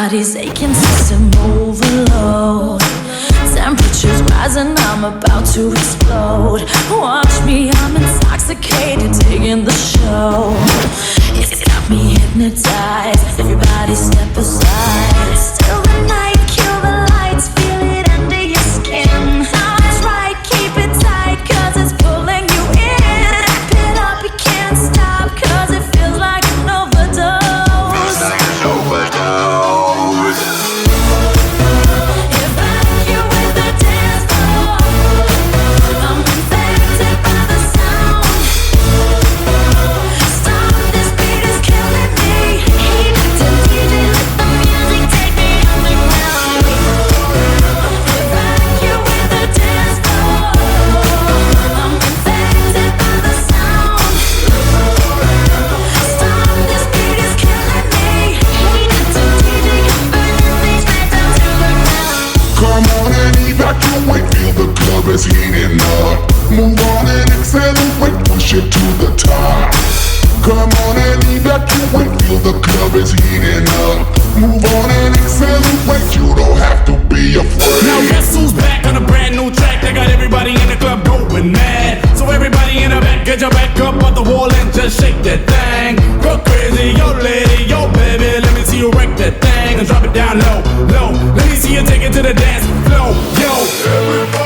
body's aching, system overload. Temperatures rising, I'm about to explode. Watch me, I'm intoxicated, digging the show. It's got me hypnotized, everybody step aside. Still the night, kill the lights, feel it under your skin. Now it's right, keep it tight, cause it's pulling you in. Wrap it up, you can't stop, cause it feels like an overdose. Feels like an overdose. If I you with the dance floor, I'm infected by the sound. Stop, this beat is killing me. Heat to DJ, let the music take me underground. If I you with the dance floor, I'm infected by the sound. Stop, this beat is killing me. Heat to DJ, burning things right down to the ground. Come on and evacuate, feel the club is heating up. Move on and accelerate, push it to the top. Come on and evacuate, feel the club is heating up. Move on and accelerate, you don't have to be afraid. Now guess who's back on a brand new track? They got everybody in the club going mad. So everybody in the back, get your back up on the wall and just shake that thing. Go crazy, yo lady, yo baby, let me see you wreck that thing and drop it down low, low. Let me see you take it to the dance floor, yo. Everybody